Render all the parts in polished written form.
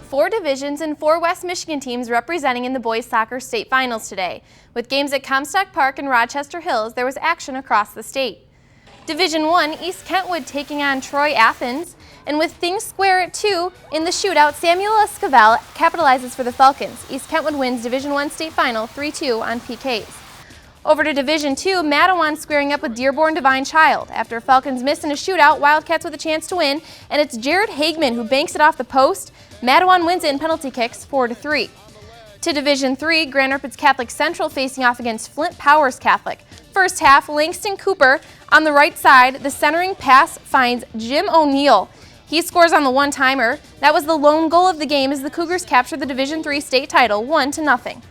4 divisions and 4 West Michigan teams representing in the boys soccer state finals today. With games at Comstock Park and Rochester Hills, there was action across the state. Division 1, East Kentwood taking on Troy Athens, and with things square at 2 in the shootout, Samuel Esquivel capitalizes for the Falcons. East Kentwood wins Division 1 state final 3-2 on PKs. Over to Division 2, Matawan squaring up with Dearborn Divine Child. After Falcons miss in a shootout, Wildcats with a chance to win, and it's Jared Hagman who banks it off the post. Matawan wins it in penalty kicks 4-3. To Division 3, Grand Rapids Catholic Central facing off against Flint Powers Catholic. First half, Langston Cooper on the right side, the centering pass finds Jim O'Neill. He scores on the one-timer. That was the lone goal of the game as the Cougars captured the Division 3 state title 1-0.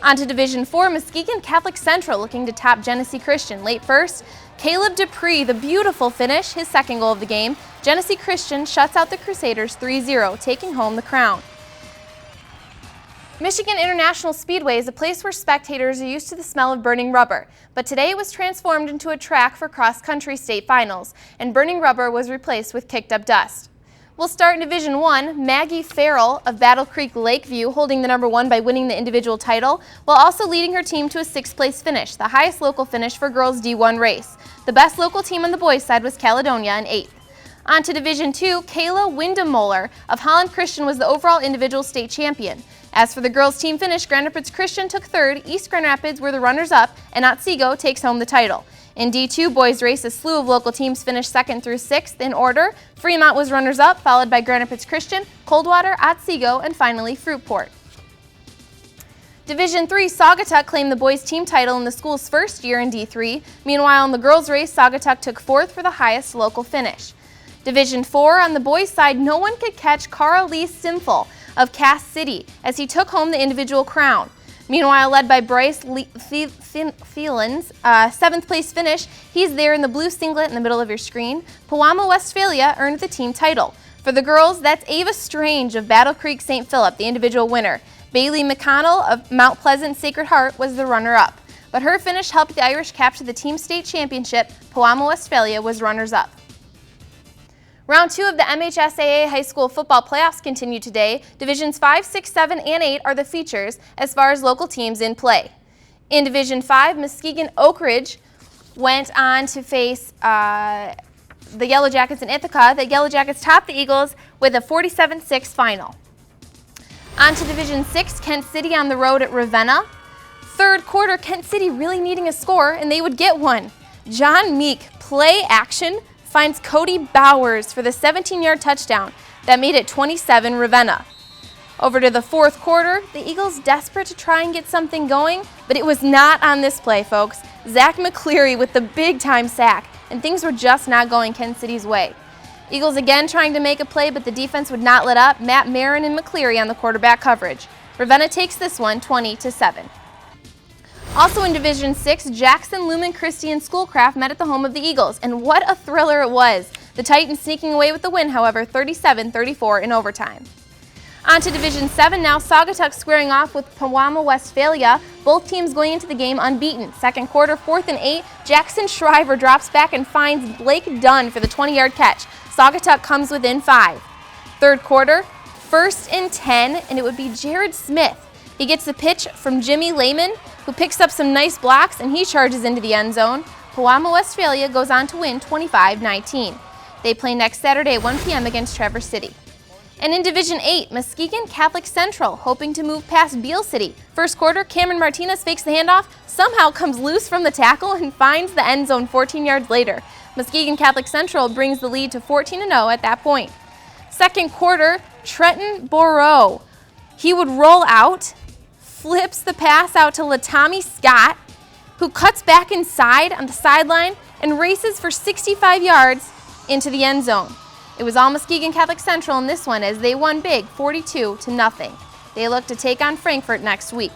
On to Division 4, Muskegon Catholic Central looking to top Genesee Christian. Late first, Caleb Dupree, the beautiful finish, his second goal of the game. Genesee Christian shuts out the Crusaders 3-0, taking home the crown. Michigan International Speedway is a place where spectators are used to the smell of burning rubber, but today it was transformed into a track for cross-country state finals, and burning rubber was replaced with kicked-up dust. We'll start in Division 1, Maggie Farrell of Battle Creek Lakeview holding the number 1 by winning the individual title, while also leading her team to a 6th place finish, the highest local finish for girls D1 race. The best local team on the boys' side was Caledonia in 8th. On to Division 2, Kayla Windemoller of Holland Christian was the overall individual state champion. As for the girls' team finish, Grand Rapids Christian took 3rd, East Grand Rapids were the runners-up, and Otsego takes home the title. In D2 boys race, a slew of local teams finished 2nd through 6th in order. Fremont was runners-up, followed by Grand Rapids Christian, Coldwater, Otsego, and finally Fruitport. Division 3, Saugatuck claimed the boys' team title in the school's first year in D3. Meanwhile, in the girls' race, Saugatuck took 4th for the highest local finish. Division 4, on the boys' side, no one could catch Carl Lee Simful of Cass City as he took home the individual crown. Meanwhile, led by Bryce Thielens, 7th place finish, he's there in the blue singlet in the middle of your screen. Pewamo Westphalia earned the team title. For the girls, that's Ava Strange of Battle Creek St. Philip, the individual winner. Bailey McConnell of Mount Pleasant Sacred Heart was the runner-up. But her finish helped the Irish capture the team state championship. Pewamo Westphalia was runners-up. Round 2 of the MHSAA High School Football Playoffs continue today. Divisions 5, 6, 7, and 8 are the features as far as local teams in play. In Division 5, Muskegon Oak Ridge went on to face the Yellow Jackets in Ithaca. The Yellow Jackets topped the Eagles with a 47-6 final. On to Division 6, Kent City on the road at Ravenna. Third quarter, Kent City really needing a score, and they would get one. John Meek, play action, finds Cody Bowers for the 17-yard touchdown that made it 27 Ravenna. Over to the fourth quarter, the Eagles desperate to try and get something going, but it was not on this play, folks. Zach McCleary with the big-time sack, and things were just not going Kent City's way. Eagles again trying to make a play, but the defense would not let up. Matt Marin and McCleary on the quarterback coverage. Ravenna takes this one 20-7. Also in Division 6, Jackson Lumen Christi and Schoolcraft met at the home of the Eagles, and what a thriller it was. The Titans sneaking away with the win, however, 37-34 in overtime. On to Division 7 now, Saugatuck squaring off with Pewamo Westphalia, both teams going into the game unbeaten. Second quarter, 4th and 8, Jackson Shriver drops back and finds Blake Dunn for the 20-yard catch. Saugatuck comes within 5. Third quarter, 1st and 10, and it would be Jared Smith. He gets the pitch from Jimmy Lehman, who picks up some nice blocks, and he charges into the end zone. Pewamo Westphalia goes on to win 25-19. They play next Saturday at 1 p.m. against Traverse City. And in Division 8, Muskegon Catholic Central hoping to move past Beale City. First quarter, Cameron Martinez fakes the handoff, somehow comes loose from the tackle and finds the end zone 14 yards later. Muskegon Catholic Central brings the lead to 14-0 at that point. Second quarter, Trenton Boreau. He would roll out, flips the pass out to Latami Scott, who cuts back inside on the sideline and races for 65 yards into the end zone. It was all Muskegon Catholic Central in this one as they won big 42-0. They look to take on Frankfort next week.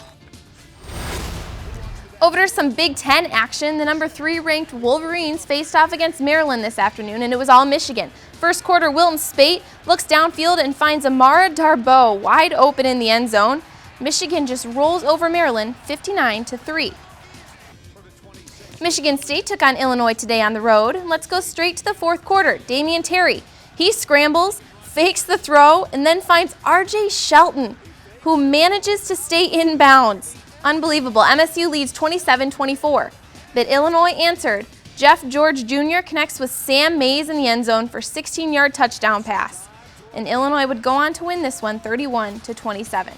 Over to some Big Ten action. The number 3 ranked Wolverines faced off against Maryland this afternoon, and it was all Michigan. First quarter, Wilton Spate looks downfield and finds Amara Darboe wide open in the end zone. Michigan just rolls over Maryland 59-3. Michigan State took on Illinois today on the road. Let's go straight to the fourth quarter. Damian Terry, he scrambles, fakes the throw, and then finds R.J. Shelton, who manages to stay in bounds. Unbelievable. MSU leads 27-24. But Illinois answered. Jeff George Jr. connects with Sam Mays in the end zone for a 16-yard touchdown pass. And Illinois would go on to win this one 31-27.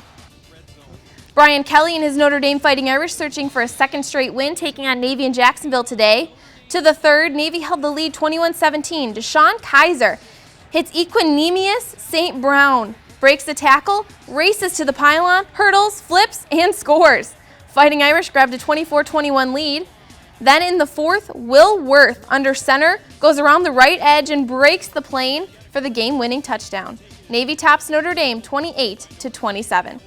Brian Kelly and his Notre Dame Fighting Irish searching for a second straight win, taking on Navy in Jacksonville today. To the third, Navy held the lead 21-17. Deshaun Kaiser hits Equanimous St. Brown, breaks the tackle, races to the pylon, hurdles, flips, and scores. Fighting Irish grabbed a 24-21 lead. Then in the fourth, Will Worth, under center, goes around the right edge and breaks the plane for the game-winning touchdown. Navy tops Notre Dame 28-27.